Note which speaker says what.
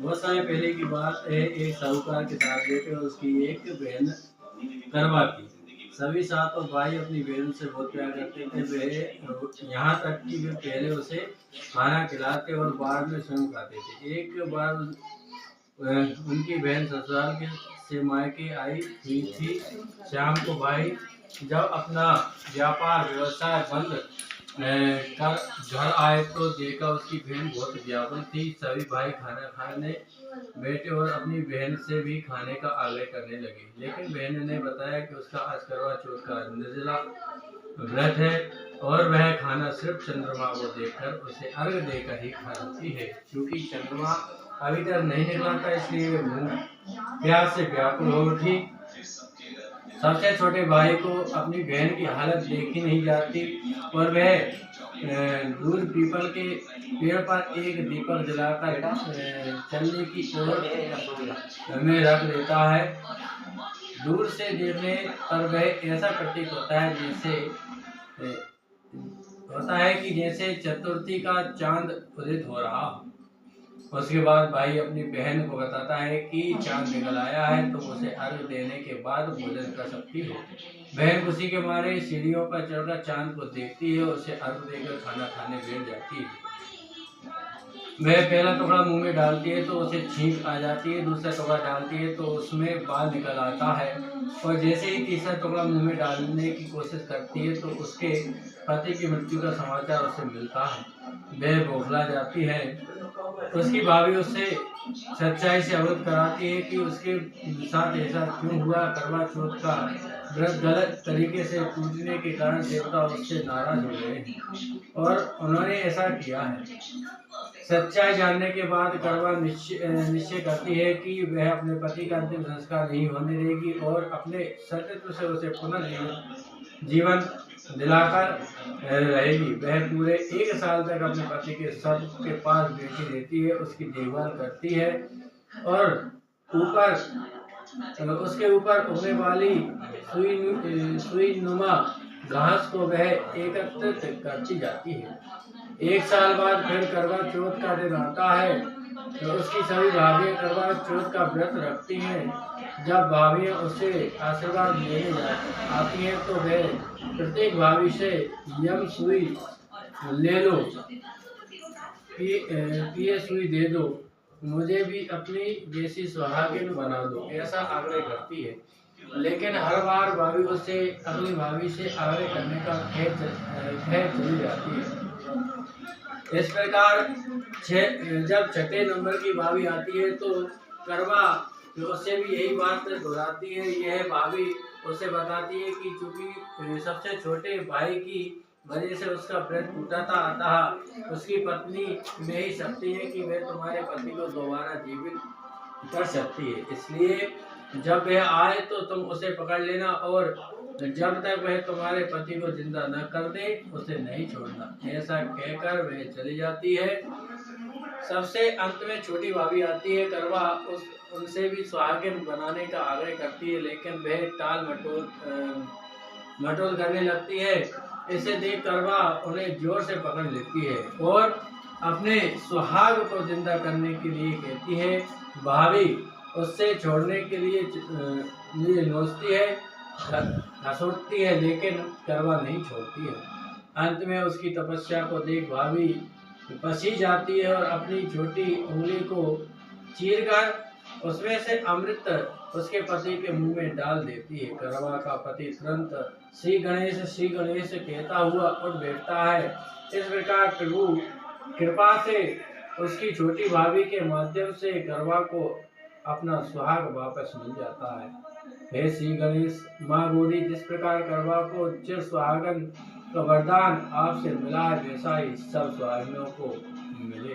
Speaker 1: बहुत समय पहले की बात है। एक साहूकार के साथ लेकर उसकी एक बहन करवा की। सभी सातों भाई अपनी बहन से बहुत प्यार करते थे। वे यहाँ तक कि वे पहले उसे खाना खिलाते और बाद में स्वयं खाते थे। एक बार उनकी बहन ससुराल के से मायके आई हुई थी। शाम को भाई जब अपना व्यापार व्यवसाय बंद कर घर आए तो देखा उसकी बहन बहुत व्याकुल थी। सभी भाई खाना खाने बैठे और अपनी बहन से भी खाने का आग्रह करने लगे, लेकिन बहन ने बताया कि उसका आज करवा चौथ का निर्जला व्रत है और वह खाना सिर्फ चंद्रमा को देखकर उसे अर्घ देकर ही खाती है। क्योंकि चंद्रमा अभी तक नहीं निकला था, इसलिए मुंह प्यास से व्याकुल हो उठी। सबसे छोटे भाई को अपनी बहन की हालत देखी नहीं जाती और वह दूर पीपल के पेड़ पर एक दीपक जलाकर चलने की ओर में रख देता है। दूर से देखने पर वह ऐसा प्रतीक होता है कि जैसे चतुर्थी का चांद उदित हो रहा हो। उसके बाद भाई अपनी बहन को बताता है कि चांद निकल आया है, तो उसे अर्घ देने के बाद भोजन कर सकती हो। बहन खुशी के मारे सीढ़ियों पर चढ़कर चांद को देखती है, उसे अर्घ देकर खाना खाने बैठ जाती है। वह पहला टुकड़ा मुंह में डालती है तो उसे छींक आ जाती है, दूसरा टुकड़ा डालती है तो उसमें बाल निकल आता है और जैसे ही तीसरा टुकड़ा मुंह में डालने की कोशिश करती है तो उसके पति की मृत्यु का समाचार उसे मिलता है। वह बौखला जाती है। उसकी भाभी उससे सच्चाई से अवगत कराती है कि उसके साथ ऐसा क्यों हुआ। करवा चौथ का व्रत गलत तरीके से टूटने के कारण देवता उससे नाराज हो गए हैं और उन्होंने ऐसा किया है। सच्चाई जानने के बाद करवा निश्चय करती है कि वह अपने पति का अंतिम संस्कार नहीं होने देगी और अपने सतीत्व से उसे पुनर्जीवन दिलाकर रहेगी। वह पूरे 1 साल तक अपने पति के शव के पास बैठी रहती है, उसकी देखभाल करती है और उसके ऊपर उगने वाली सुई नुमा घास को वह एकत्रित करती जाती है। 1 साल बाद फिर करवा चौथ का दिन आता है तो उसकी सभी भाभियां करवा चौथ का व्रत रखती हैं। जब भाभियां उससे आशीर्वाद लेने आती हैं तो वह प्रत्येक भाभी से यम सुई ले लो, पिए सुई दे दो, मुझे भी अपनी जैसी सुहागिन बना दो, ऐसा आग्रह करती है। लेकिन हर बार भाभी उससे अपनी भाभी से आग्रह करने का खैर चली जाती है। इस प्रकार जब छठे नंबर की भाभी आती है तो करवा उससे भी यही बात दोहराती है। यह भाभी उसे बताती है कि चूंकि सबसे छोटे भाई की वजह से उसका व्रत टूटा था, अतः उसकी पत्नी में ही शक्ति है कि वह तुम्हारे पति को दोबारा जीवित कर सकती है। इसलिए जब वह आए तो तुम उसे पकड़ लेना और जब तक वह तुम्हारे पति को जिंदा न कर दे उसे नहीं छोड़ना। ऐसा कहकर वह चली जाती है। सबसे अंत में छोटी भाभी आती है। करवा उनसे भी सुहागिन बनाने का आग्रह करती है, लेकिन वह टाल मटोल करने लगती है। इसे देख करवा उन्हें जोर से पकड़ लेती है और अपने सुहाग को जिंदा करने के लिए कहती है। भाभी उससे छोड़ने के लिए नोचती है, घसीटती है, लेकिन करवा नहीं छोड़ती है। अंत में उसकी तपस्या को देख भाभी पसी जाती है और अपनी छोटी उंगली को चीरकर उसमें से अमृत उसके पति के मुंह में डाल देती है। करवा का पति तुरंत श्री गणेश कहता हुआ उठ बैठता है। इस प्रकार प्रभु कृपा से उसकी छोटी भाभी के माध्यम से करवा को अपना सुहाग वापस मिल जाता है। हे श्री गणेश, माँ बोली, जिस प्रकार करवा को चिर सुहागन का वरदान आपसे मिला है, वैसा ही सब सुहागिनों को मिले।